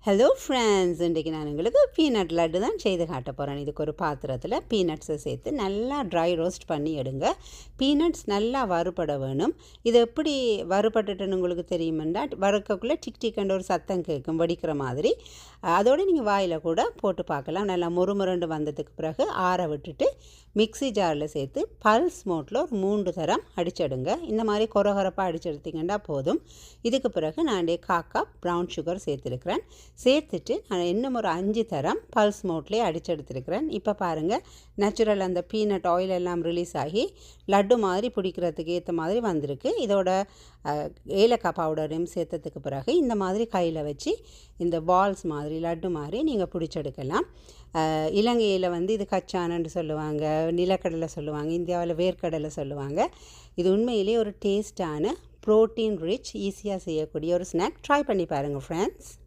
Hello friends, இன்றைக்கி நான் உங்களுக்கு பீனட் லட்டு தான் செய்து காட்ட போகிறேன். இதுக்கு ஒரு பாத்திரத்தில் பீனட்ஸை சேர்த்து நல்லா ட்ரை ரோஸ்ட் பண்ணி எடுங்க. பீனட்ஸ் நல்லா வறுபட வேணும். இது எப்படி வறுபட்டுட்டுன்னு உங்களுக்கு தெரியுமெண்டா, வறுக்கக்குள்ளே டிக் டிக்கன்ற ஒரு சத்தம் கேட்கும் வடிக்கிற மாதிரி. அதோடு நீங்கள் வாயில் கூட போட்டு பார்க்கலாம். நல்லா முறுமுரண்டு வந்ததுக்கு பிறகு ஆற விட்டுட்டு மிக்ஸி ஜாரில் சேர்த்து பல்ஸ் மோட்டில் ஒரு 3 தரம் அடிச்செடுங்க. இந்த மாதிரி கொரகொரப்பாக அடிச்செடுத்திங்கன்னா போதும். இதுக்கு பிறகு நான் 1/4 கப் ப்ரௌன் சுகர் சேர்த்துருக்கிறேன். சேர்த்துட்டு நான் இன்னும் ஒரு 5 தரம் பல்ஸ் மோட்லேயே அடிச்செடுத்துருக்கிறேன். இப்போ பாருங்கள், நேச்சுரல் அந்த பீனட் ஆயில் எல்லாம் ரிலீஸ் ஆகி லட்டு மாதிரி பிடிக்கிறதுக்கு ஏற்ற மாதிரி வந்திருக்கு. இதோட ஏலக்காய் பவுடரையும் சேர்த்ததுக்கு பிறகு இந்த மாதிரி கையில் வச்சு இந்த பால்ஸ் மாதிரி லட்டு மாதிரி நீங்கள் பிடிச்செடுக்கலாம். இலங்கையில் இது கச்சானன்னு சொல்லுவாங்க, நிலக்கடலை சொல்லுவாங்க, இந்தியாவில் வேர்க்கடலை சொல்லுவாங்க. இது உண்மையிலேயே ஒரு டேஸ்டான ப்ரோட்டீன் ரிச் ஈஸியாக செய்யக்கூடிய ஒரு ஸ்நாக். ட்ரை பண்ணி பாருங்கள் ஃப்ரெண்ட்ஸ்.